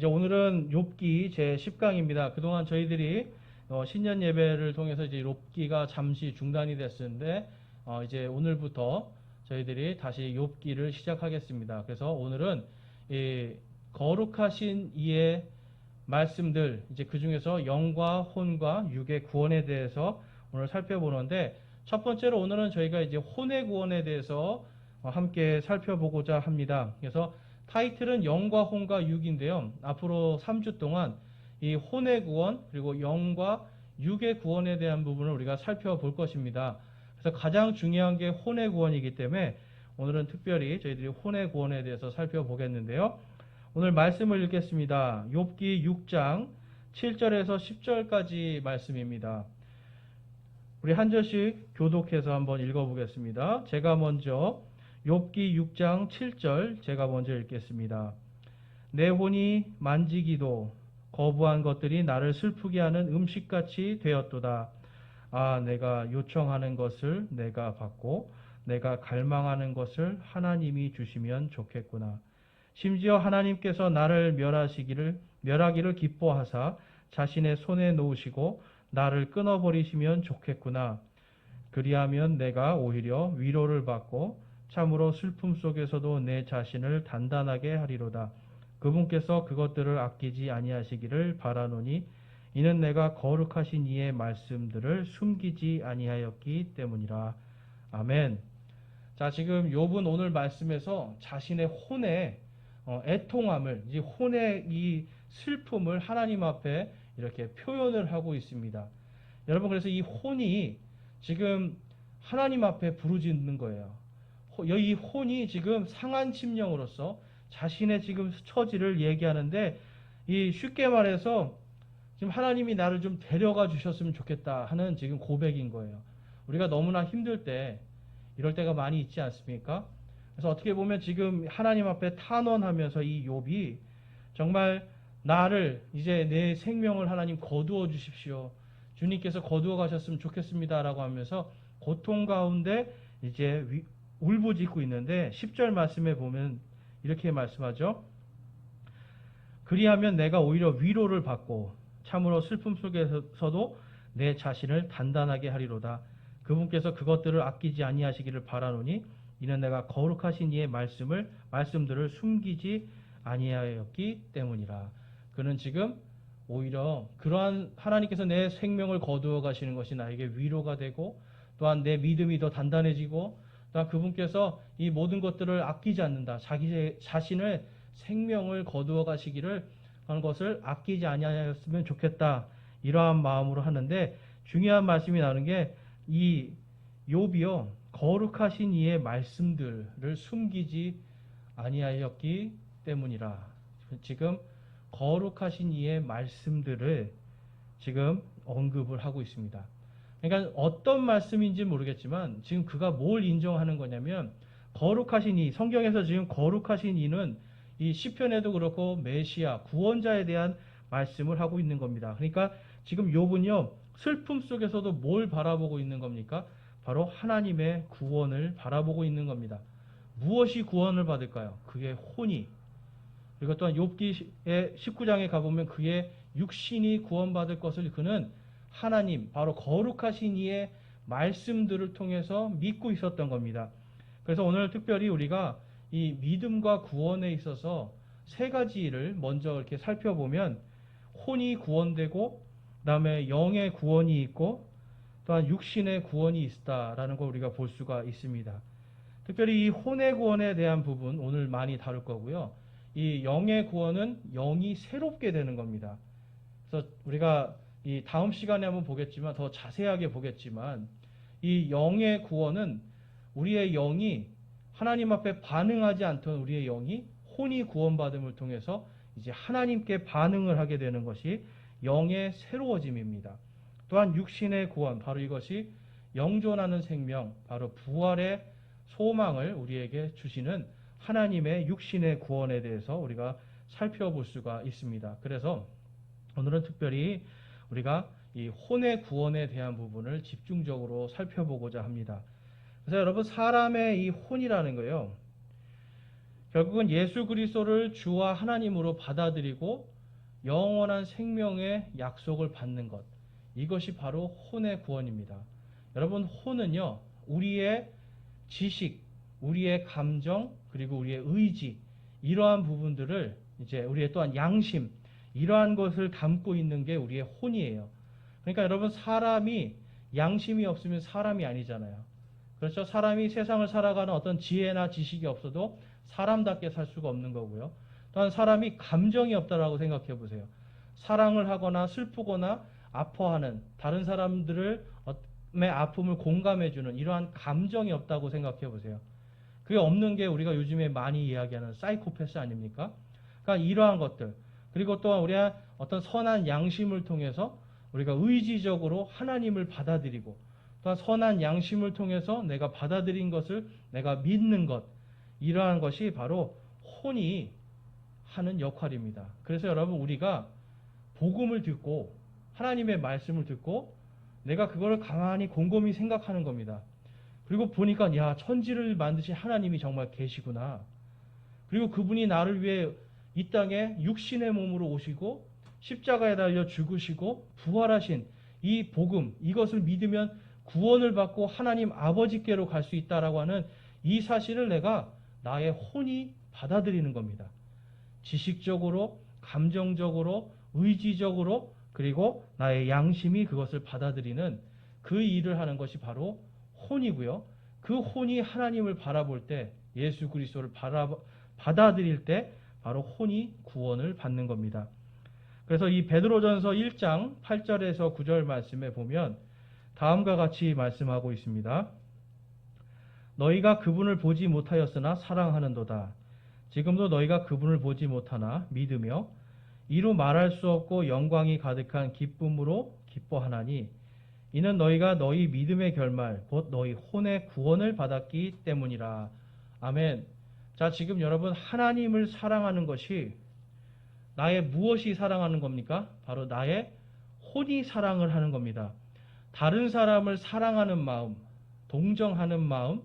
이제 오늘은 욥기 제 10강입니다. 그동안 저희들이 신년 예배를 통해서 이제 욥기가 잠시 중단이 됐었는데 이제 오늘부터 저희들이 다시 욥기를 시작하겠습니다. 그래서 오늘은 이 거룩하신 이의 말씀들, 이제 그 중에서 영과 혼과 육의 구원에 대해서 오늘 살펴보는데, 첫 번째로 오늘은 저희가 이제 혼의 구원에 대해서 함께 살펴보고자 합니다. 그래서 타이틀은 영과 혼과 육인데요. 앞으로 3주 동안 이 혼의 구원 그리고 영과 육의 구원에 대한 부분을 우리가 살펴볼 것입니다. 그래서 가장 중요한 게 혼의 구원이기 때문에 오늘은 특별히 저희들이 혼의 구원에 대해서 살펴보겠는데요. 오늘 말씀을 읽겠습니다. 욥기 6장 7절에서 10절까지 말씀입니다. 우리 한 절씩 교독해서 한번 읽어보겠습니다. 제가 먼저 욥기 6장 7절 제가 먼저 읽겠습니다. 내 혼이 만지기도 거부한 것들이 나를 슬프게 하는 음식같이 되었도다. 아, 내가 요청하는 것을 내가 받고 내가 갈망하는 것을 하나님이 주시면 좋겠구나. 심지어 하나님께서 나를 멸하기를 기뻐하사 자신의 손에 놓으시고 나를 끊어버리시면 좋겠구나. 그리하면 내가 오히려 위로를 받고 참으로 슬픔 속에서도 내 자신을 단단하게 하리로다. 그분께서 그것들을 아끼지 아니하시기를 바라노니 이는 내가 거룩하신 이의 말씀들을 숨기지 아니하였기 때문이라. 아멘. 자, 지금 욥은 오늘 말씀에서 자신의 혼의 애통함을, 이 혼의 이 슬픔을 하나님 앞에 이렇게 표현을 하고 있습니다. 여러분, 그래서 이 혼이 지금 하나님 앞에 부르짖는 거예요. 이 혼이 지금 상한 심령으로서 자신의 지금 처지를 얘기하는데, 이 쉽게 말해서 지금 하나님이 나를 좀 데려가 주셨으면 좋겠다 하는 지금 고백인 거예요. 우리가 너무나 힘들 때 이럴 때가 많이 있지 않습니까? 그래서 어떻게 보면 지금 하나님 앞에 탄원하면서 이 욥이 정말 나를 이제 내 생명을 하나님 거두어 주십시오. 주님께서 거두어 가셨으면 좋겠습니다라고 하면서 고통 가운데 이제 울부짖고 있는데, 10절 말씀에 보면 이렇게 말씀하죠. 그리하면 내가 오히려 위로를 받고 참으로 슬픔 속에서도 내 자신을 단단하게 하리로다. 그분께서 그것들을 아끼지 아니하시기를 바라노니 이는 내가 거룩하신 이의 말씀들을 숨기지 아니하였기 때문이라. 그는 지금 오히려 그러한 하나님께서 내 생명을 거두어 가시는 것이 나에게 위로가 되고, 또한 내 믿음이 더 단단해지고, 또한 그분께서 이 모든 것들을 아끼지 않는다. 자기 자신의 생명을 거두어 가시기를 하는 것을 아끼지 아니하였으면 좋겠다. 이러한 마음으로 하는데, 중요한 말씀이 나오는 게 이 욥이요, 거룩하신 이의 말씀들을 숨기지 아니하였기 때문이라. 지금 거룩하신 이의 말씀들을 지금 언급을 하고 있습니다. 그러니까 어떤 말씀인지 모르겠지만 지금 그가 뭘 인정하는 거냐면, 거룩하신 이, 성경에서 지금 거룩하신 이는 이 시편에도 그렇고 메시아 구원자에 대한 말씀을 하고 있는 겁니다. 그러니까 지금 욥은요, 슬픔 속에서도 뭘 바라보고 있는 겁니까? 바로 하나님의 구원을 바라보고 있는 겁니다. 무엇이 구원을 받을까요? 그의 혼이. 그리고 또한 욥기의 19장에 가보면 그의 육신이 구원받을 것을 그는 하나님, 바로 거룩하신 이의 말씀들을 통해서 믿고 있었던 겁니다. 그래서 오늘 특별히 우리가 이 믿음과 구원에 있어서 세 가지를 먼저 이렇게 살펴보면, 혼이 구원되고 그다음에 영의 구원이 있고 또한 육신의 구원이 있다라는 걸 우리가 볼 수가 있습니다. 특별히 이 혼의 구원에 대한 부분 오늘 많이 다룰 거고요. 이 영의 구원은 영이 새롭게 되는 겁니다. 그래서 우리가 이 다음 시간에 한번 보겠지만, 더 자세하게 보겠지만, 이 영의 구원은 우리의 영이 하나님 앞에 반응하지 않던 우리의 영이 혼이 구원받음을 통해서 이제 하나님께 반응을 하게 되는 것이 영의 새로워짐입니다. 또한 육신의 구원, 바로 이것이 영존하는 생명, 바로 부활의 소망을 우리에게 주시는 하나님의 육신의 구원에 대해서 우리가 살펴볼 수가 있습니다. 그래서 오늘은 특별히 우리가 이 혼의 구원에 대한 부분을 집중적으로 살펴보고자 합니다. 그래서 여러분, 사람의 이 혼이라는 거요, 결국은 예수 그리스도를 주와 하나님으로 받아들이고 영원한 생명의 약속을 받는 것. 이것이 바로 혼의 구원입니다. 여러분, 혼은요, 우리의 지식, 우리의 감정, 그리고 우리의 의지, 이러한 부분들을 이제 우리의 또한 양심, 이러한 것을 담고 있는 게 우리의 혼이에요. 그러니까 여러분, 사람이 양심이 없으면 사람이 아니잖아요. 그렇죠? 사람이 세상을 살아가는 어떤 지혜나 지식이 없어도 사람답게 살 수가 없는 거고요. 또한 사람이 감정이 없다라고 생각해 보세요. 사랑을 하거나 슬프거나 아파하는 다른 사람들의 아픔을 공감해주는 이러한 감정이 없다고 생각해 보세요. 그게 없는 게 우리가 요즘에 많이 이야기하는 사이코패스 아닙니까? 그러니까 이러한 것들, 그리고 또한 우리가 어떤 선한 양심을 통해서 우리가 의지적으로 하나님을 받아들이고, 또한 선한 양심을 통해서 내가 받아들인 것을 내가 믿는 것, 이러한 것이 바로 혼이 하는 역할입니다. 그래서 여러분, 우리가 복음을 듣고 하나님의 말씀을 듣고 내가 그거를 가만히 곰곰이 생각하는 겁니다. 그리고 보니까 야, 천지를 만드신 하나님이 정말 계시구나. 그리고 그분이 나를 위해 이 땅에 육신의 몸으로 오시고 십자가에 달려 죽으시고 부활하신 이 복음, 이것을 믿으면 구원을 받고 하나님 아버지께로 갈 수 있다라고 하는 이 사실을 내가 나의 혼이 받아들이는 겁니다. 지식적으로, 감정적으로, 의지적으로, 그리고 나의 양심이 그것을 받아들이는 그 일을 하는 것이 바로 혼이고요. 그 혼이 하나님을 바라볼 때, 예수 그리스도를 받아들일 때 바로 혼이 구원을 받는 겁니다. 그래서 이 베드로전서 1장 8절에서 9절 말씀에 보면 다음과 같이 말씀하고 있습니다. 너희가 그분을 보지 못하였으나 사랑하는도다. 지금도 너희가 그분을 보지 못하나 믿으며 이루 말할 수 없고 영광이 가득한 기쁨으로 기뻐하나니 이는 너희가 너희 믿음의 결말 곧 너희 혼의 구원을 받았기 때문이라. 아멘. 자, 지금 여러분, 하나님을 사랑하는 것이 나의 무엇이 사랑하는 겁니까? 바로 나의 혼이 사랑을 하는 겁니다. 다른 사람을 사랑하는 마음, 동정하는 마음,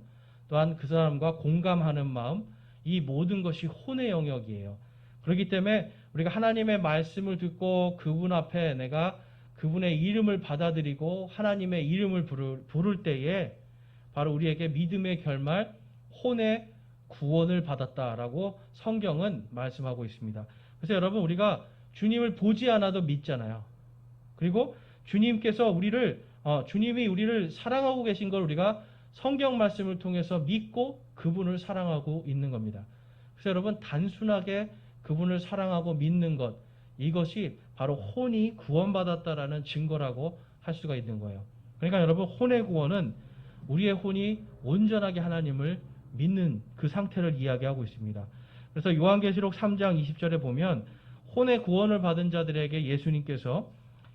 또한 그 사람과 공감하는 마음, 이 모든 것이 혼의 영역이에요. 그렇기 때문에 우리가 하나님의 말씀을 듣고 그분 앞에 내가 그분의 이름을 받아들이고 하나님의 이름을 부를 때에 바로 우리에게 믿음의 결말, 혼의 구원을 받았다라고 성경은 말씀하고 있습니다. 그래서 여러분, 우리가 주님을 보지 않아도 믿잖아요. 그리고 주님께서 주님이 우리를 사랑하고 계신 걸 우리가 성경 말씀을 통해서 믿고 그분을 사랑하고 있는 겁니다. 그래서 여러분, 단순하게 그분을 사랑하고 믿는 것, 이것이 바로 혼이 구원받았다라는 증거라고 할 수가 있는 거예요. 그러니까 여러분, 혼의 구원은 우리의 혼이 온전하게 하나님을 믿는 그 상태를 이야기하고 있습니다. 그래서 요한계시록 3장 20절에 보면 혼의 구원을 받은 자들에게 예수님께서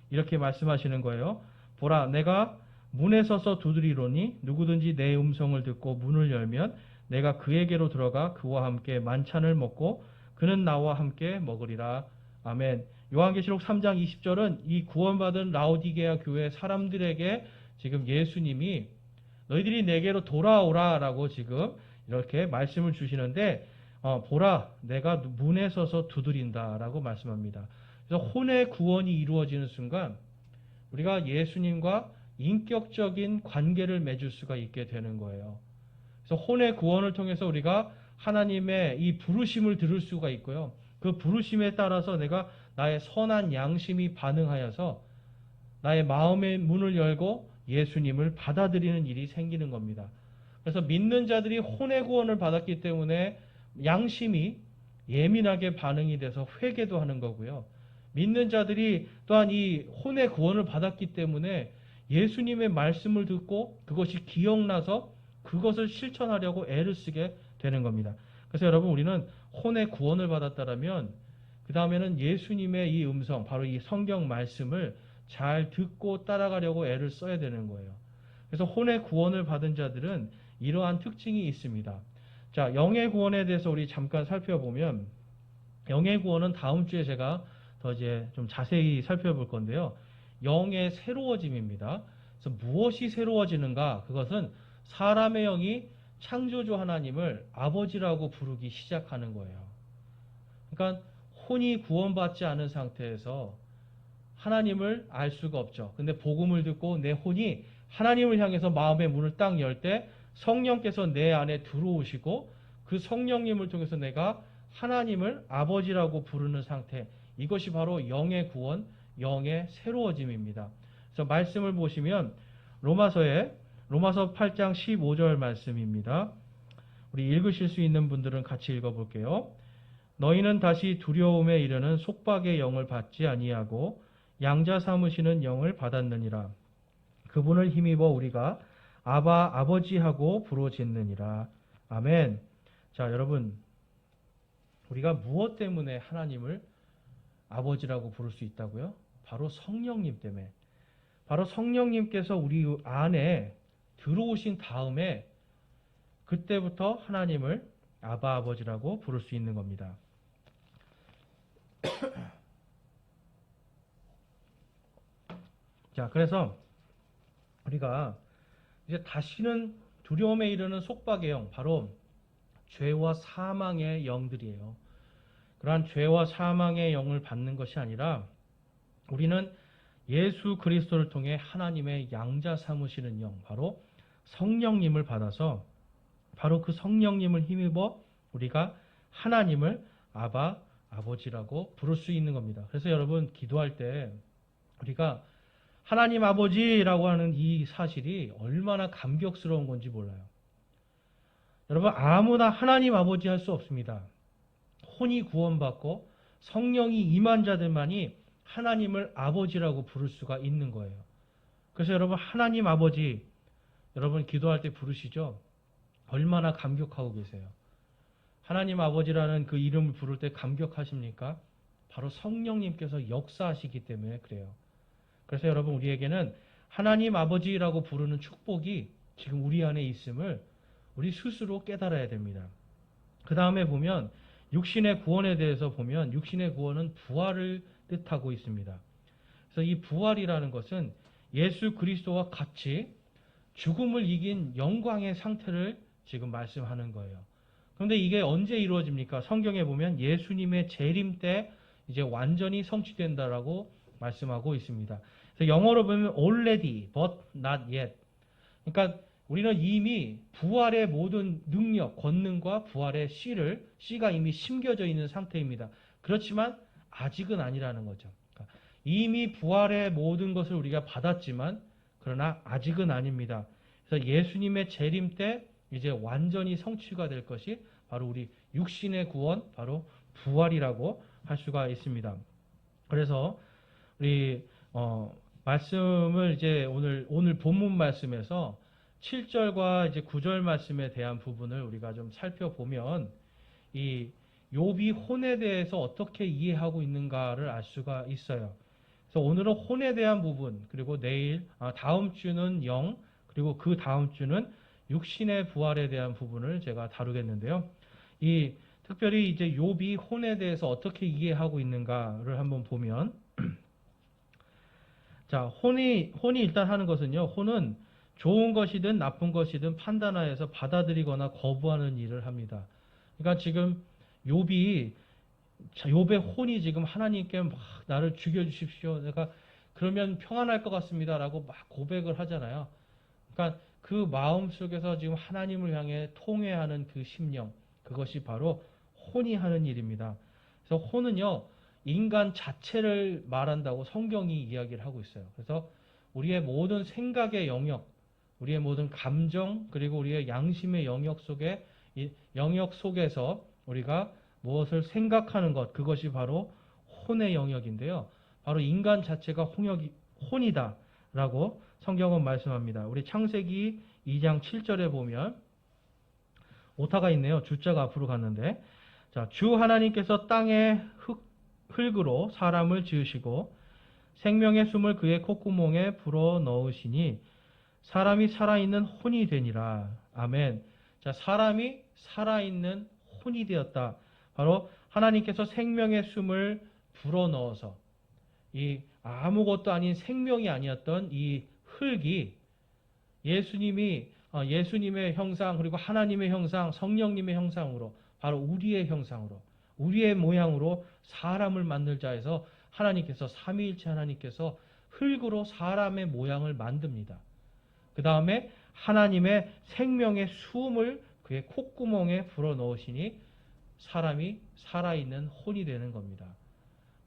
이렇게 말씀하시는 거예요. 보라, 내가 문에 서서 두드리노니 누구든지 내 음성을 듣고 문을 열면 내가 그에게로 들어가 그와 함께 만찬을 먹고 그는 나와 함께 먹으리라. 아멘. 요한계시록 3장 20절은 이 구원받은 라오디게아 교회 사람들에게 지금 예수님이 너희들이 내게로 돌아오라 라고 지금 이렇게 말씀을 주시는데, 보라, 내가 문에 서서 두드린다 라고 말씀합니다. 그래서 혼의 구원이 이루어지는 순간 우리가 예수님과 인격적인 관계를 맺을 수가 있게 되는 거예요. 그래서 혼의 구원을 통해서 우리가 하나님의 이 부르심을 들을 수가 있고요. 그 부르심에 따라서 내가 나의 선한 양심이 반응하여서 나의 마음의 문을 열고 예수님을 받아들이는 일이 생기는 겁니다. 그래서 믿는 자들이 혼의 구원을 받았기 때문에 양심이 예민하게 반응이 돼서 회개도 하는 거고요. 믿는 자들이 또한 이 혼의 구원을 받았기 때문에 예수님의 말씀을 듣고 그것이 기억나서 그것을 실천하려고 애를 쓰게 되는 겁니다. 그래서 여러분, 우리는 혼의 구원을 받았다라면 그 다음에는 예수님의 이 음성, 바로 이 성경 말씀을 잘 듣고 따라가려고 애를 써야 되는 거예요. 그래서 혼의 구원을 받은 자들은 이러한 특징이 있습니다. 자, 영의 구원에 대해서 우리 잠깐 살펴보면, 영의 구원은 다음 주에 제가 더 이제 좀 자세히 살펴볼 건데요. 영의 새로워짐입니다. 그래서 무엇이 새로워지는가? 그것은 사람의 영이 창조주 하나님을 아버지라고 부르기 시작하는 거예요. 그러니까 혼이 구원받지 않은 상태에서 하나님을 알 수가 없죠. 근데 복음을 듣고 내 혼이 하나님을 향해서 마음의 문을 딱 열 때 성령께서 내 안에 들어오시고 그 성령님을 통해서 내가 하나님을 아버지라고 부르는 상태, 이것이 바로 영의 구원, 영의 새로워짐입니다. 그래서 말씀을 보시면 로마서 8장 15절 말씀입니다. 우리 읽으실 수 있는 분들은 같이 읽어볼게요. 너희는 다시 두려움에 이르는 속박의 영을 받지 아니하고 양자 삼으시는 영을 받았느니라. 그분을 힘입어 우리가 아바 아버지하고 부르짖느니라. 아멘. 자, 여러분, 우리가 무엇 때문에 하나님을 아버지라고 부를 수 있다고요? 바로 성령님 때문에. 바로 성령님께서 우리 안에 들어오신 다음에 그때부터 하나님을 아바 아버지라고 부를 수 있는 겁니다. 자, 그래서 우리가 이제 다시는 두려움에 이르는 속박의 영, 바로 죄와 사망의 영들이에요. 그러한 죄와 사망의 영을 받는 것이 아니라 우리는 예수 그리스도를 통해 하나님의 양자 삼으시는 영, 바로 성령님을 받아서 바로 그 성령님을 힘입어 우리가 하나님을 아바, 아버지라고 부를 수 있는 겁니다. 그래서 여러분, 기도할 때 우리가 하나님 아버지라고 하는 이 사실이 얼마나 감격스러운 건지 몰라요. 여러분, 아무나 하나님 아버지 할 수 없습니다. 혼이 구원받고 성령이 임한 자들만이 하나님을 아버지라고 부를 수가 있는 거예요. 그래서 여러분, 하나님 아버지, 여러분 기도할 때 부르시죠? 얼마나 감격하고 계세요. 하나님 아버지라는 그 이름을 부를 때 감격하십니까? 바로 성령님께서 역사하시기 때문에 그래요. 그래서 여러분, 우리에게는 하나님 아버지라고 부르는 축복이 지금 우리 안에 있음을 우리 스스로 깨달아야 됩니다. 그 다음에 보면 육신의 구원에 대해서 보면 육신의 구원은 부활을 뜻하고 있습니다. 그래서 이 부활이라는 것은 예수 그리스도와 같이 죽음을 이긴 영광의 상태를 지금 말씀하는 거예요. 그런데 이게 언제 이루어집니까? 성경에 보면 예수님의 재림 때 이제 완전히 성취된다라고 말씀하고 있습니다. 그래서 영어로 보면 already, but not yet. 그러니까 우리는 이미 부활의 모든 능력, 권능과 부활의 씨가 이미 심겨져 있는 상태입니다. 그렇지만 아직은 아니라는 거죠. 그러니까 이미 부활의 모든 것을 우리가 받았지만 그러나 아직은 아닙니다. 그래서 예수님의 재림 때 이제 완전히 성취가 될 것이 바로 우리 육신의 구원, 바로 부활이라고 할 수가 있습니다. 그래서 우리 말씀을 이제 오늘 본문 말씀에서 7절과 이제 9절 말씀에 대한 부분을 우리가 좀 살펴보면 이 욥이 혼에 대해서 어떻게 이해하고 있는가를 알 수가 있어요. 그래서 오늘은 혼에 대한 부분, 그리고 다음 주는 영, 그리고 그 다음 주는 육신의 부활에 대한 부분을 제가 다루겠는데요. 특별히 이제 욥이 혼에 대해서 어떻게 이해하고 있는가를 한번 보면, 자, 혼이 일단 하는 것은요, 혼은 좋은 것이든 나쁜 것이든 판단하여서 받아들이거나 거부하는 일을 합니다. 그러니까 지금 욥의 혼이 지금 하나님께 막 나를 죽여주십시오. 내가 그러면 평안할 것 같습니다라고 막 고백을 하잖아요. 그러니까 그 마음 속에서 지금 하나님을 향해 통회하는 그 심령, 그것이 바로 혼이 하는 일입니다. 그래서 혼은요, 인간 자체를 말한다고 성경이 이야기를 하고 있어요. 그래서 우리의 모든 생각의 영역, 우리의 모든 감정, 그리고 우리의 양심의 영역 속에서 우리가 무엇을 생각하는 것, 그것이 바로 혼의 영역인데요. 바로 인간 자체가 혼이다라고 성경은 말씀합니다. 우리 창세기 2장 7절에 보면 오타가 있네요. 주자가 앞으로 갔는데, 자, 주 하나님께서 땅의 흙으로 사람을 지으시고 생명의 숨을 그의 콧구멍에 불어 넣으시니 사람이 살아있는 혼이 되니라. 아멘. 자, 사람이 살아있는 혼이 되었다. 바로 하나님께서 생명의 숨을 불어 넣어서 이 아무것도 아닌 생명이 아니었던 이 흙이 예수님의 형상, 그리고 하나님의 형상, 성령님의 형상으로, 바로 우리의 형상으로, 우리의 모양으로 사람을 만들자 해서 하나님께서 삼위일체 하나님께서 흙으로 사람의 모양을 만듭니다. 그 다음에 하나님의 생명의 숨을 그의 콧구멍에 불어넣으시니 사람이 살아있는 혼이 되는 겁니다.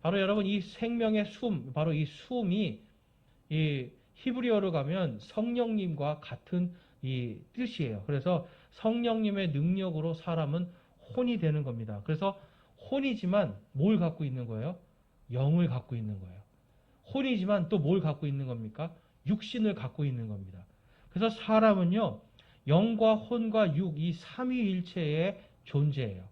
바로 여러분 이 생명의 숨, 바로 이 숨이 이 히브리어로 가면 성령님과 같은 이 뜻이에요. 그래서 성령님의 능력으로 사람은 혼이 되는 겁니다. 그래서 혼이지만 뭘 갖고 있는 거예요? 영을 갖고 있는 거예요. 혼이지만 또 뭘 갖고 있는 겁니까? 육신을 갖고 있는 겁니다. 그래서 사람은요, 영과 혼과 육, 이 삼위일체의 존재예요.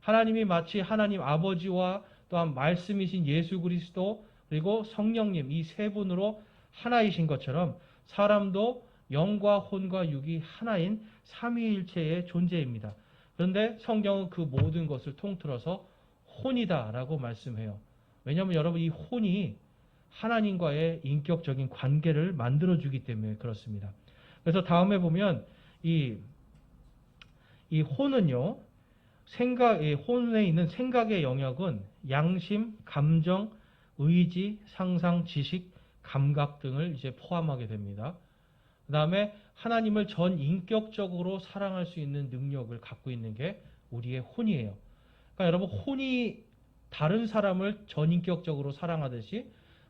하나님이 마치 하나님 아버지와 또한 말씀이신 예수 그리스도 그리고 성령님 이 세 분으로 하나이신 것처럼 사람도 영과 혼과 육이 하나인 삼위일체의 존재입니다. 그런데 성경은 그 모든 것을 통틀어서 혼이다라고 말씀해요. 왜냐하면 여러분 이 혼이 하나님과의 인격적인 관계를 만들어주기 때문에 그렇습니다. 그래서 다음에 보면 이 혼은요, 혼에 있는 생각의 영역은 양심, 감정, 의지, 상상, 지식, 감각 등을 이제 포함하게 됩니다. 그 다음에 하나님을 전 인격적으로 사랑할 수 있는 능력을 갖고 있는 게 우리의 혼이에요. 그러니까 여러분 혼이 다른 사람을 전인격적으로 사랑하듯이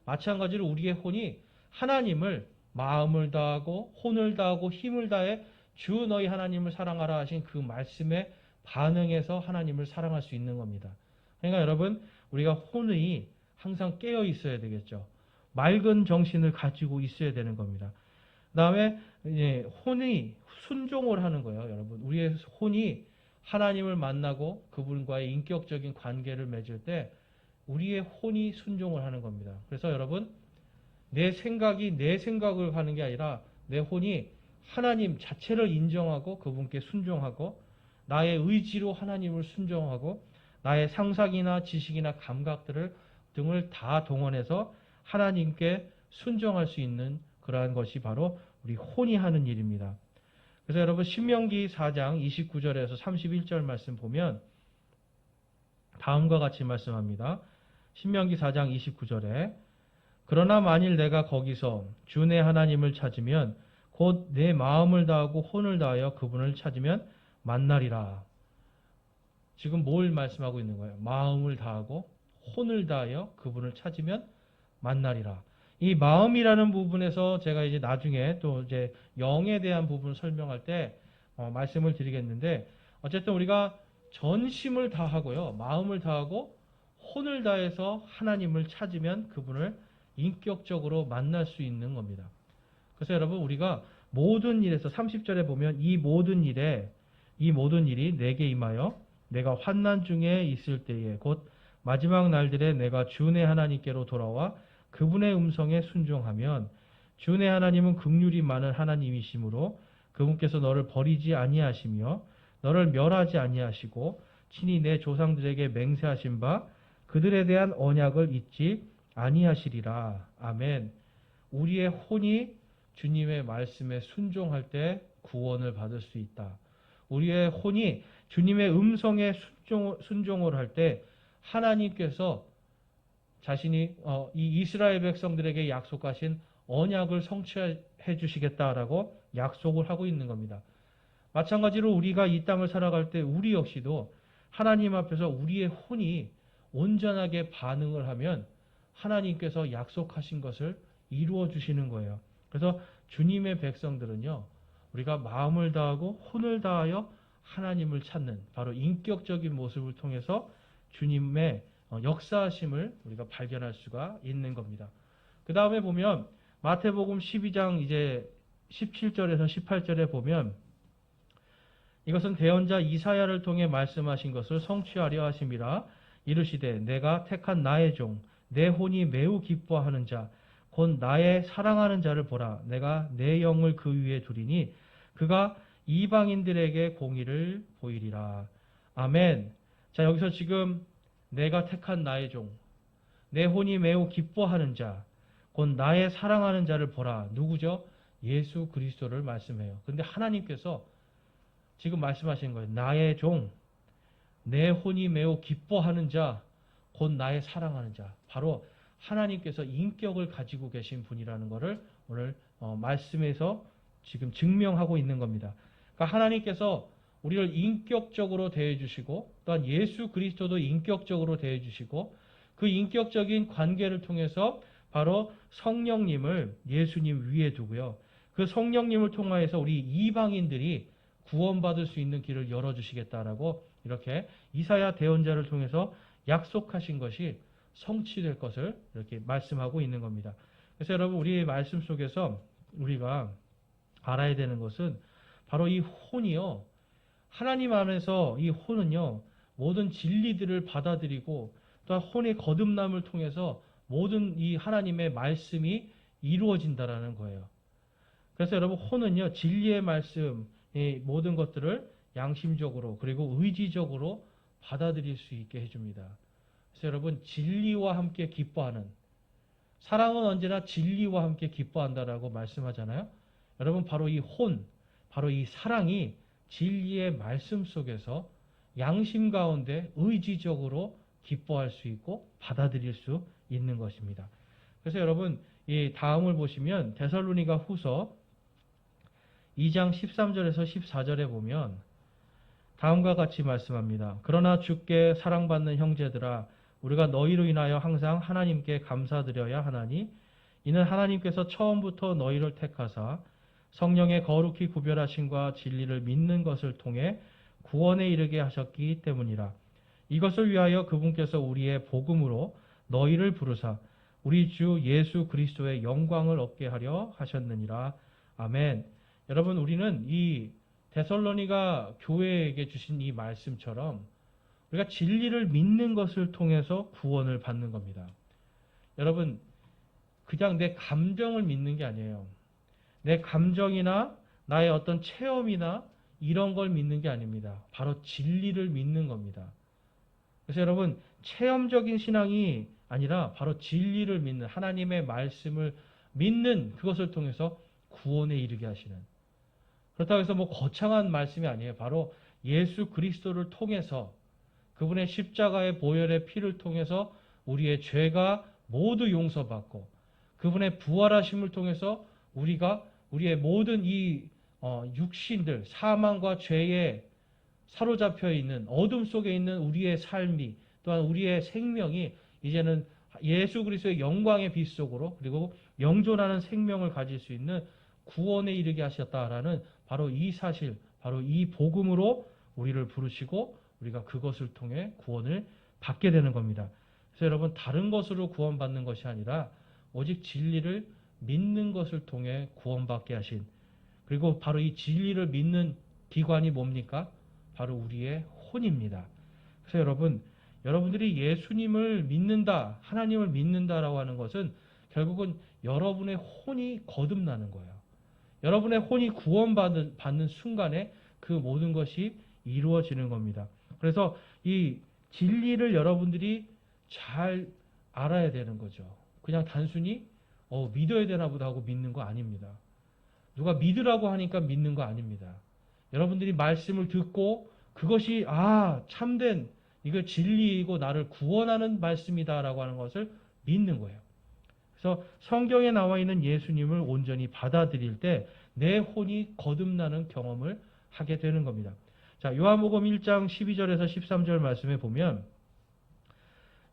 마찬가지로 우리의 혼이 하나님을 마음을 다하고 혼을 다하고 힘을 다해 주 너희 하나님을 사랑하라 하신 그 말씀에 반응해서 하나님을 사랑할 수 있는 겁니다. 그러니까 여러분 우리가 혼이 항상 깨어 있어야 되겠죠. 맑은 정신을 가지고 있어야 되는 겁니다. 그 다음에 혼이 순종을 하는 거예요. 여러분 우리의 혼이 하나님을 만나고 그분과의 인격적인 관계를 맺을 때 우리의 혼이 순종을 하는 겁니다. 그래서 여러분 내 생각이 내 생각을 하는 게 아니라 내 혼이 하나님 자체를 인정하고 그분께 순종하고 나의 의지로 하나님을 순종하고 나의 상상이나 지식이나 감각들을 등을 다 동원해서 하나님께 순종할 수 있는 그러한 것이 바로 우리 혼이 하는 일입니다. 그래서 여러분 신명기 4장 29절에서 31절 말씀 보면 다음과 같이 말씀합니다. 신명기 4장 29절에 그러나 만일 내가 거기서 주 내 하나님을 찾으면 곧 내 마음을 다하고 혼을 다하여 그분을 찾으면 만나리라. 지금 뭘 말씀하고 있는 거예요? 마음을 다하고 혼을 다하여 그분을 찾으면 만나리라. 이 마음이라는 부분에서 제가 이제 나중에 또 이제 영에 대한 부분 설명할 때 말씀을 드리겠는데 어쨌든 우리가 전심을 다하고요. 마음을 다하고 혼을 다해서 하나님을 찾으면 그분을 인격적으로 만날 수 있는 겁니다. 그래서 여러분 우리가 모든 일에서 30절에 보면 이 모든 일이 내게 임하여 내가 환난 중에 있을 때에 곧 마지막 날들에 내가 주 내 하나님께로 돌아와 그분의 음성에 순종하면 주 내 하나님은 긍휼이 많은 하나님이시므로 그분께서 너를 버리지 아니하시며 너를 멸하지 아니하시고 친히 내 조상들에게 맹세하신 바 그들에 대한 언약을 잊지 아니하시리라. 아멘. 우리의 혼이 주님의 말씀에 순종할 때 구원을 받을 수 있다. 우리의 혼이 주님의 음성에 순종을 할 때 하나님께서 자신이 이 이스라엘 백성들에게 약속하신 언약을 성취해 주시겠다라고 약속을 하고 있는 겁니다. 마찬가지로 우리가 이 땅을 살아갈 때 우리 역시도 하나님 앞에서 우리의 혼이 온전하게 반응을 하면 하나님께서 약속하신 것을 이루어 주시는 거예요. 그래서 주님의 백성들은요, 우리가 마음을 다하고 혼을 다하여 하나님을 찾는 바로 인격적인 모습을 통해서 주님의 역사하심을 우리가 발견할 수가 있는 겁니다. 그 다음에 보면 마태복음 12장 이제 17절에서 18절에 보면 이것은 대언자 이사야를 통해 말씀하신 것을 성취하려 하심이라. 이르시되 내가 택한 나의 종 내 혼이 매우 기뻐하는 자 곧 나의 사랑하는 자를 보라. 내가 내 영을 그 위에 두리니 그가 이방인들에게 공의를 보이리라. 아멘. 자, 여기서 지금 내가 택한 나의 종, 내 혼이 매우 기뻐하는 자, 곧 나의 사랑하는 자를 보라. 누구죠? 예수 그리스도를 말씀해요. 그런데 하나님께서 지금 말씀하신 거예요. 나의 종, 내 혼이 매우 기뻐하는 자, 곧 나의 사랑하는 자. 바로 하나님께서 인격을 가지고 계신 분이라는 것을 오늘 말씀에서 지금 증명하고 있는 겁니다. 그러니까 하나님께서 우리를 인격적으로 대해주시고 또한 예수 그리스도도 인격적으로 대해주시고 그 인격적인 관계를 통해서 바로 성령님을 예수님 위에 두고요. 그 성령님을 통하여서 우리 이방인들이 구원받을 수 있는 길을 열어주시겠다라고 이렇게 이사야 대언자를 통해서 약속하신 것이 성취될 것을 이렇게 말씀하고 있는 겁니다. 그래서 여러분 우리의 말씀 속에서 우리가 알아야 되는 것은 바로 이 혼이요. 하나님 안에서 이 혼은요. 모든 진리들을 받아들이고 또 혼의 거듭남을 통해서 모든 이 하나님의 말씀이 이루어진다라는 거예요. 그래서 여러분 혼은요. 진리의 말씀, 이 모든 것들을 양심적으로 그리고 의지적으로 받아들일 수 있게 해줍니다. 그래서 여러분 진리와 함께 기뻐하는 사랑은 언제나 진리와 함께 기뻐한다라고 말씀하잖아요. 여러분 바로 이 혼, 바로 이 사랑이 진리의 말씀 속에서 양심 가운데 의지적으로 기뻐할 수 있고 받아들일 수 있는 것입니다. 그래서 여러분 이 다음을 보시면 데살로니가 후서 2장 13절에서 14절에 보면 다음과 같이 말씀합니다. 그러나 주께 사랑받는 형제들아 우리가 너희로 인하여 항상 하나님께 감사드려야 하나니 이는 하나님께서 처음부터 너희를 택하사 성령의 거룩히 구별하심과 진리를 믿는 것을 통해 구원에 이르게 하셨기 때문이라. 이것을 위하여 그분께서 우리의 복음으로 너희를 부르사 우리 주 예수 그리스도의 영광을 얻게 하려 하셨느니라. 아멘. 여러분 우리는 이 데살로니가 교회에게 주신 이 말씀처럼 우리가 진리를 믿는 것을 통해서 구원을 받는 겁니다. 여러분 그냥 내 감정을 믿는 게 아니에요. 내 감정이나 나의 어떤 체험이나 이런 걸 믿는 게 아닙니다. 바로 진리를 믿는 겁니다. 그래서 여러분 체험적인 신앙이 아니라 바로 진리를 믿는 하나님의 말씀을 믿는 그것을 통해서 구원에 이르게 하시는 그렇다고 해서 뭐 거창한 말씀이 아니에요. 바로 예수 그리스도를 통해서 그분의 십자가의 보혈의 피를 통해서 우리의 죄가 모두 용서받고 그분의 부활하심을 통해서 우리가 우리의 모든 이 육신들 사망과 죄에 사로잡혀 있는 어둠 속에 있는 우리의 삶이 또한 우리의 생명이 이제는 예수 그리스도의 영광의 빛 속으로 그리고 영존하는 생명을 가질 수 있는 구원에 이르게 하셨다라는 바로 이 사실, 바로 이 복음으로 우리를 부르시고 우리가 그것을 통해 구원을 받게 되는 겁니다. 그래서 여러분 다른 것으로 구원받는 것이 아니라 오직 진리를 믿는 것을 통해 구원받게 하신 그리고 바로 이 진리를 믿는 기관이 뭡니까? 바로 우리의 혼입니다. 그래서 여러분들이 예수님을 믿는다, 하나님을 믿는다라고 하는 것은 결국은 여러분의 혼이 거듭나는 거예요. 여러분의 혼이 구원받는 순간에 그 모든 것이 이루어지는 겁니다. 그래서 이 진리를 여러분들이 잘 알아야 되는 거죠. 그냥 단순히 믿어야 되나 보다 하고 믿는 거 아닙니다. 누가 믿으라고 하니까 믿는 거 아닙니다. 여러분들이 말씀을 듣고 그것이 참된 이거 진리이고 나를 구원하는 말씀이다라고 하는 것을 믿는 거예요. 그래서 성경에 나와 있는 예수님을 온전히 받아들일 때 내 혼이 거듭나는 경험을 하게 되는 겁니다. 자, 요한복음 1장 12절에서 13절 말씀에 보면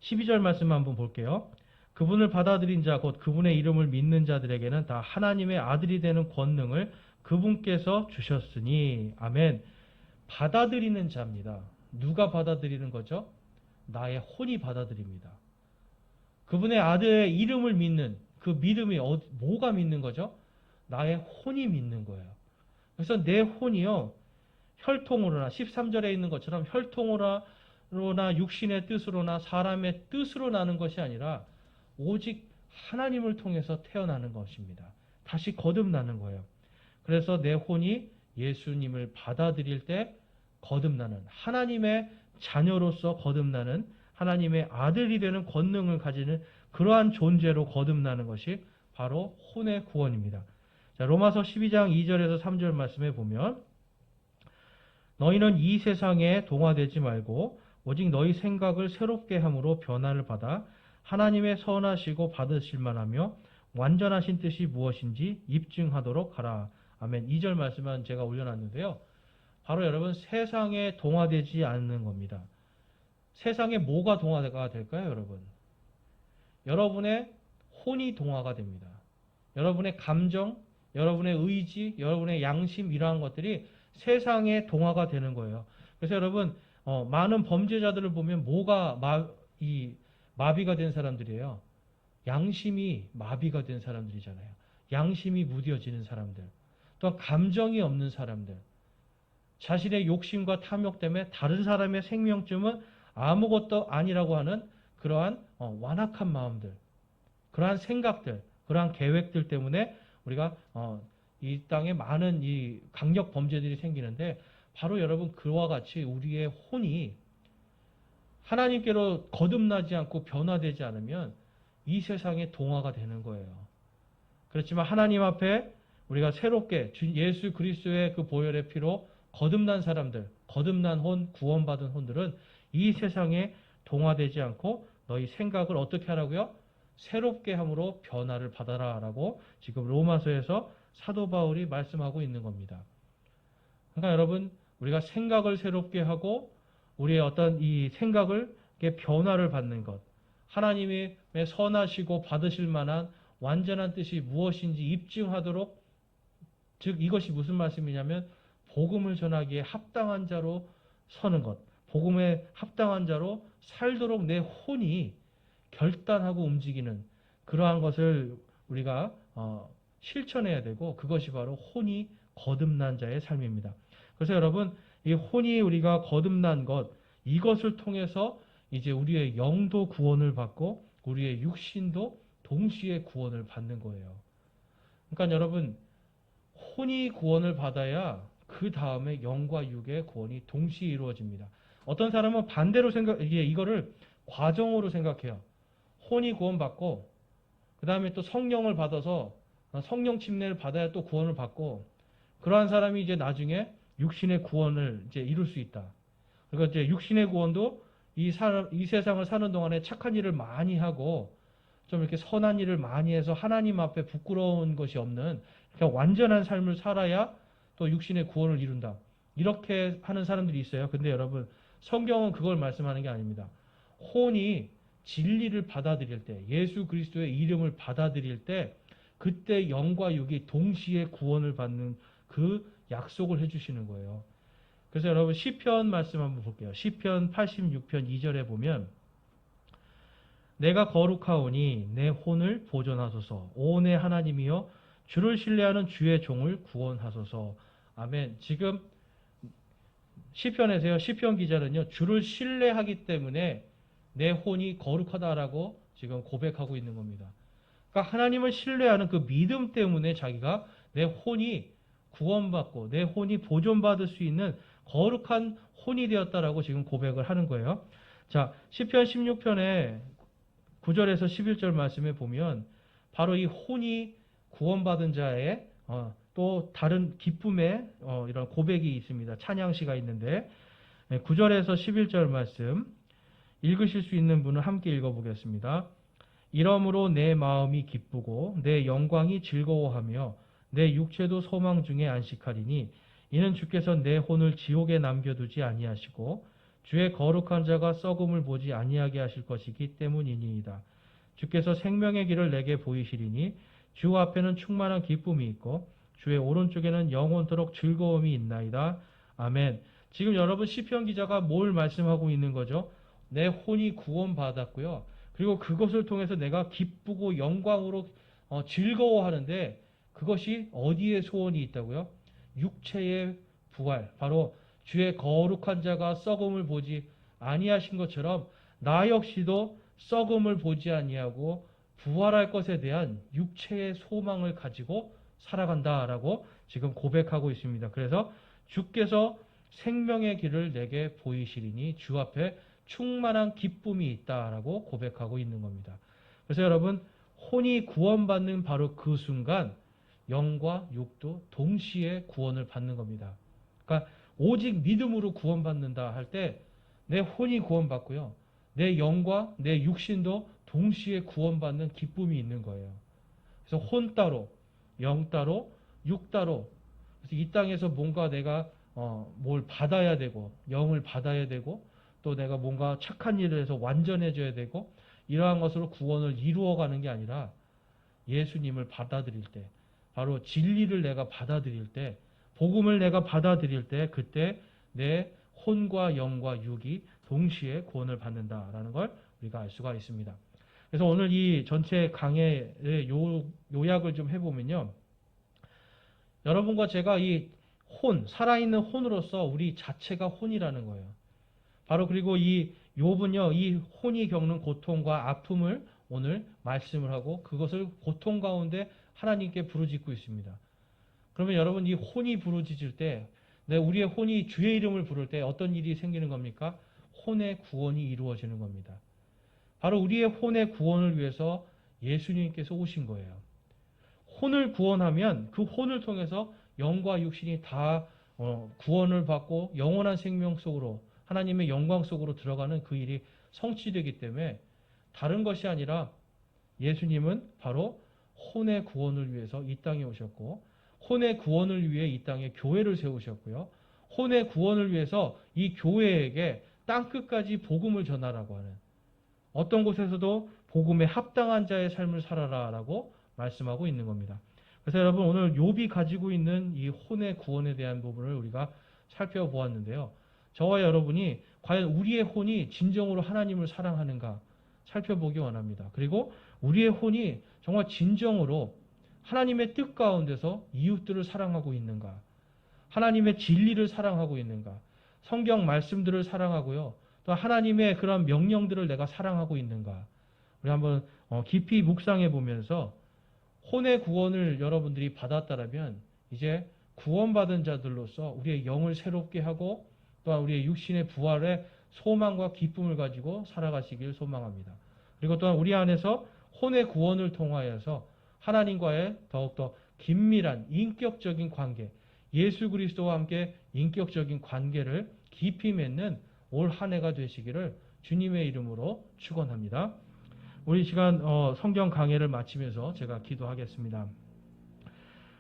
12절 말씀 한번 볼게요. 그분을 받아들인 자 곧 그분의 이름을 믿는 자들에게는 다 하나님의 아들이 되는 권능을 그분께서 주셨으니 아멘. 받아들이는 자입니다. 누가 받아들이는 거죠? 나의 혼이 받아들입니다. 그분의 아들의 이름을 믿는 그 믿음이 뭐가 믿는 거죠? 나의 혼이 믿는 거예요. 그래서 내 혼이요. 혈통으로나 13절에 있는 것처럼 혈통으로나 육신의 뜻으로나 사람의 뜻으로 나는 것이 아니라 오직 하나님을 통해서 태어나는 것입니다. 다시 거듭나는 거예요. 그래서 내 혼이 예수님을 받아들일 때 거듭나는 하나님의 자녀로서 거듭나는 하나님의 아들이 되는 권능을 가지는 그러한 존재로 거듭나는 것이 바로 혼의 구원입니다. 자, 로마서 12장 2절에서 3절 말씀에 보면 너희는 이 세상에 동화되지 말고 오직 너희 생각을 새롭게 함으로 변화를 받아 하나님의 선하시고 받으실 만하며 완전하신 뜻이 무엇인지 입증하도록 하라. 아멘. 2절 말씀은 제가 올려놨는데요. 바로 여러분 세상에 동화되지 않는 겁니다. 세상에 뭐가 동화가 될까요, 여러분? 여러분의 혼이 동화가 됩니다. 여러분의 감정, 여러분의 의지, 여러분의 양심 이러한 것들이 세상에 동화가 되는 거예요. 그래서 여러분 많은 범죄자들을 보면 뭐가 마비가 된 사람들이에요. 양심이 마비가 된 사람들이잖아요. 양심이 무뎌지는 사람들. 또 감정이 없는 사람들. 자신의 욕심과 탐욕 때문에 다른 사람의 생명쯤은 아무것도 아니라고 하는 그러한 완악한 마음들, 그러한 생각들, 그러한 계획들 때문에 우리가 이 땅에 많은 이 강력 범죄들이 생기는데 바로 여러분 그와 같이 우리의 혼이 하나님께로 거듭나지 않고 변화되지 않으면 이 세상에 동화가 되는 거예요. 그렇지만 하나님 앞에 우리가 새롭게 예수 그리스도의 그 보혈의 피로 거듭난 사람들, 거듭난 혼, 구원받은 혼들은 이 세상에 동화되지 않고 너희 생각을 어떻게 하라고요? 새롭게 함으로 변화를 받아라 라고 지금 로마서에서 사도 바울이 말씀하고 있는 겁니다. 그러니까 여러분 우리가 생각을 새롭게 하고 우리의 어떤 이 생각을 변화를 받는 것, 하나님의 선하시고 받으실 만한 완전한 뜻이 무엇인지 입증하도록, 즉 이것이 무슨 말씀이냐면 복음을 전하기에 합당한 자로 서는 것, 복음에 합당한 자로 살도록 내 혼이 결단하고 움직이는 그러한 것을 우리가 실천해야 되고 그것이 바로 혼이 거듭난 자의 삶입니다. 그래서 여러분 이 혼이 우리가 거듭난 것 이것을 통해서 이제 우리의 영도 구원을 받고 우리의 육신도 동시에 구원을 받는 거예요. 그러니까 여러분 혼이 구원을 받아야 그 다음에 영과 육의 구원이 동시에 이루어집니다. 어떤 사람은 반대로 이거를 과정으로 생각해요. 혼이 구원받고 그 다음에 또 성령을 받아서 성령 침례를 받아야 또 구원을 받고 그러한 사람이 이제 나중에 육신의 구원을 이제 이룰 수 있다. 그러니까 이제 육신의 구원도 이 세상을 사는 동안에 착한 일을 많이 하고 좀 이렇게 선한 일을 많이 해서 하나님 앞에 부끄러운 것이 없는 그냥 완전한 삶을 살아야 또 육신의 구원을 이룬다. 이렇게 하는 사람들이 있어요. 근데 여러분 성경은 그걸 말씀하는 게 아닙니다. 혼이 진리를 받아들일 때, 예수 그리스도의 이름을 받아들일 때 그때 영과 육이 동시에 구원을 받는 그 약속을 해주시는 거예요. 그래서 여러분 시편 말씀 한번 볼게요. 시편 86편 2절에 보면 내가 거룩하오니 내 혼을 보존하소서. 오 내 하나님이여 주를 신뢰하는 주의 종을 구원하소서. 아멘. 지금 시편에서요. 시편 기자는요. 주를 신뢰하기 때문에 내 혼이 거룩하다라고 지금 고백하고 있는 겁니다. 그러니까 하나님을 신뢰하는 그 믿음 때문에 자기가 내 혼이 구원받고 내 혼이 보존받을 수 있는 거룩한 혼이 되었다라고 지금 고백을 하는 거예요. 자, 시편 16편에 9절에서 11절 말씀에 보면 바로 이 혼이 구원받은 자의 또 다른 기쁨의 이런 고백이 있습니다. 찬양시가 있는데 9절에서 11절 말씀 읽으실 수 있는 분은 함께 읽어보겠습니다. 이러므로 내 마음이 기쁘고 내 영광이 즐거워하며 내 육체도 소망 중에 안식하리니 이는 주께서 내 혼을 지옥에 남겨두지 아니하시고 주의 거룩한 자가 썩음을 보지 아니하게 하실 것이기 때문이니이다. 주께서 생명의 길을 내게 보이시리니 주 앞에는 충만한 기쁨이 있고 주의 오른쪽에는 영원토록 즐거움이 있나이다. 아멘. 지금 여러분 시편 기자가 뭘 말씀하고 있는 거죠? 내 혼이 구원받았고요. 그리고 그것을 통해서 내가 기쁘고 영광으로 즐거워하는데 그것이 어디에 소원이 있다고요? 육체의 부활, 바로 주의 거룩한 자가 썩음을 보지 아니하신 것처럼 나 역시도 썩음을 보지 아니하고 부활할 것에 대한 육체의 소망을 가지고 살아간다라고 지금 고백하고 있습니다. 그래서 주께서 생명의 길을 내게 보이시리니 주 앞에 충만한 기쁨이 있다라고 고백하고 있는 겁니다. 그래서 여러분 혼이 구원받는 바로 그 순간 영과 육도 동시에 구원을 받는 겁니다. 그러니까 오직 믿음으로 구원받는다 할 때 내 혼이 구원받고요. 내 영과 내 육신도 동시에 구원받는 기쁨이 있는 거예요. 그래서 혼 따로, 영 따로, 육 따로. 그래서 이 땅에서 뭔가 내가 뭘 받아야 되고, 영을 받아야 되고, 또 내가 뭔가 착한 일을 해서 완전해져야 되고, 이러한 것으로 구원을 이루어가는 게 아니라 예수님을 받아들일 때, 바로 진리를 내가 받아들일 때, 복음을 내가 받아들일 때, 그때 내 혼과 영과 육이 동시에 구원을 받는다라는 걸 우리가 알 수가 있습니다. 그래서 오늘 이 전체 강해의 요약을 좀 해보면요. 여러분과 제가 이 살아있는 혼으로서 우리 자체가 혼이라는 거예요. 바로 그리고 이 욥은요, 이 혼이 겪는 고통과 아픔을 오늘 말씀을 하고 그것을 고통 가운데 하나님께 부르짖고 있습니다. 그러면 여러분 이 혼이 부르짖을 때, 우리의 혼이 주의 이름을 부를 때 어떤 일이 생기는 겁니까? 혼의 구원이 이루어지는 겁니다. 바로 우리의 혼의 구원을 위해서 예수님께서 오신 거예요. 혼을 구원하면 그 혼을 통해서 영과 육신이 다 구원을 받고 영원한 생명 속으로 하나님의 영광 속으로 들어가는 그 일이 성취되기 때문에 다른 것이 아니라 예수님은 바로 혼의 구원을 위해서 이 땅에 오셨고 혼의 구원을 위해 이 땅에 교회를 세우셨고요. 혼의 구원을 위해서 이 교회에게 땅끝까지 복음을 전하라고 하는, 어떤 곳에서도 복음에 합당한 자의 삶을 살아라라고 말씀하고 있는 겁니다. 그래서 여러분 오늘 욥이 가지고 있는 이 혼의 구원에 대한 부분을 우리가 살펴보았는데요. 저와 여러분이 과연 우리의 혼이 진정으로 하나님을 사랑하는가 살펴보기 원합니다. 그리고 우리의 혼이 정말 진정으로 하나님의 뜻 가운데서 이웃들을 사랑하고 있는가, 하나님의 진리를 사랑하고 있는가, 성경 말씀들을 사랑하고요. 또 하나님의 그런 명령들을 내가 사랑하고 있는가. 우리 한번 깊이 묵상해 보면서 혼의 구원을 여러분들이 받았다라면 이제 구원받은 자들로서 우리의 영을 새롭게 하고 또한 우리의 육신의 부활의 소망과 기쁨을 가지고 살아가시길 소망합니다. 그리고 또한 우리 안에서 혼의 구원을 통하여서 하나님과의 더욱더 긴밀한 인격적인 관계, 예수 그리스도와 함께 인격적인 관계를 깊이 맺는 올 한 해가 되시기를 주님의 이름으로 축원합니다. 우리 시간 성경 강해를 마치면서 제가 기도하겠습니다.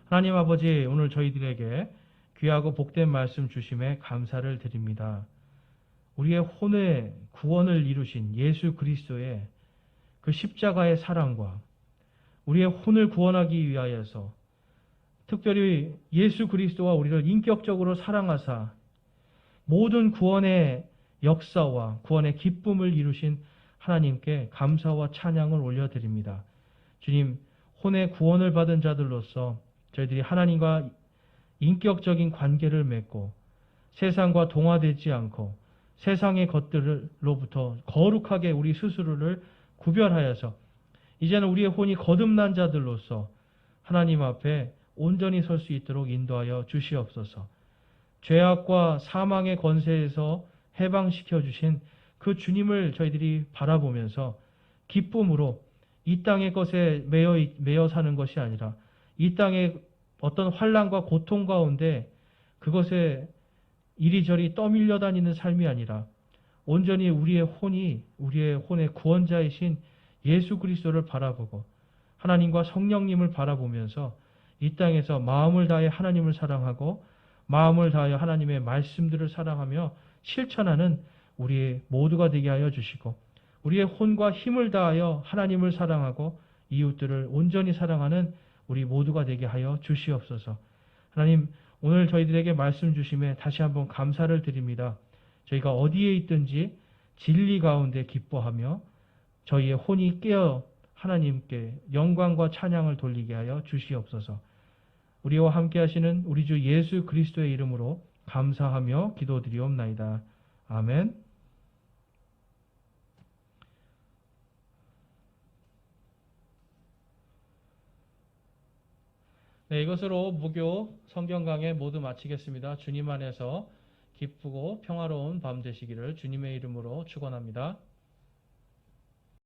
하나님 아버지, 오늘 저희들에게 귀하고 복된 말씀 주심에 감사를 드립니다. 우리의 혼의 구원을 이루신 예수 그리스도의 그 십자가의 사랑과 우리의 혼을 구원하기 위하여서 특별히 예수 그리스도와 우리를 인격적으로 사랑하사 모든 구원의 역사와 구원의 기쁨을 이루신 하나님께 감사와 찬양을 올려드립니다. 주님, 혼의 구원을 받은 자들로서 저희들이 하나님과 인격적인 관계를 맺고 세상과 동화되지 않고 세상의 것들로부터 거룩하게 우리 스스로를 구별하여서 이제는 우리의 혼이 거듭난 자들로서 하나님 앞에 온전히 설 수 있도록 인도하여 주시옵소서. 죄악과 사망의 권세에서 해방시켜 주신 그 주님을 저희들이 바라보면서 기쁨으로 이 땅의 것에 매여 사는 것이 아니라 이 땅의 어떤 환난과 고통 가운데 그것에 이리저리 떠밀려 다니는 삶이 아니라 온전히 우리의 혼의 구원자이신 예수 그리스도를 바라보고 하나님과 성령님을 바라보면서 이 땅에서 마음을 다해 하나님을 사랑하고 마음을 다하여 하나님의 말씀들을 사랑하며 실천하는 우리 모두가 되게 하여 주시고 우리의 혼과 힘을 다하여 하나님을 사랑하고 이웃들을 온전히 사랑하는 우리 모두가 되게 하여 주시옵소서. 하나님, 오늘 저희들에게 말씀 주심에 다시 한번 감사를 드립니다. 저희가 어디에 있든지 진리 가운데 기뻐하며 저희의 혼이 깨어 하나님께 영광과 찬양을 돌리게 하여 주시옵소서. 우리와 함께 하시는 우리 주 예수 그리스도의 이름으로 감사하며 기도드리옵나이다. 아멘. 네, 이것으로 무교 성경 강해 모두 마치겠습니다. 주님 안에서 기쁘고 평화로운 밤 되시기를 주님의 이름으로 축원합니다.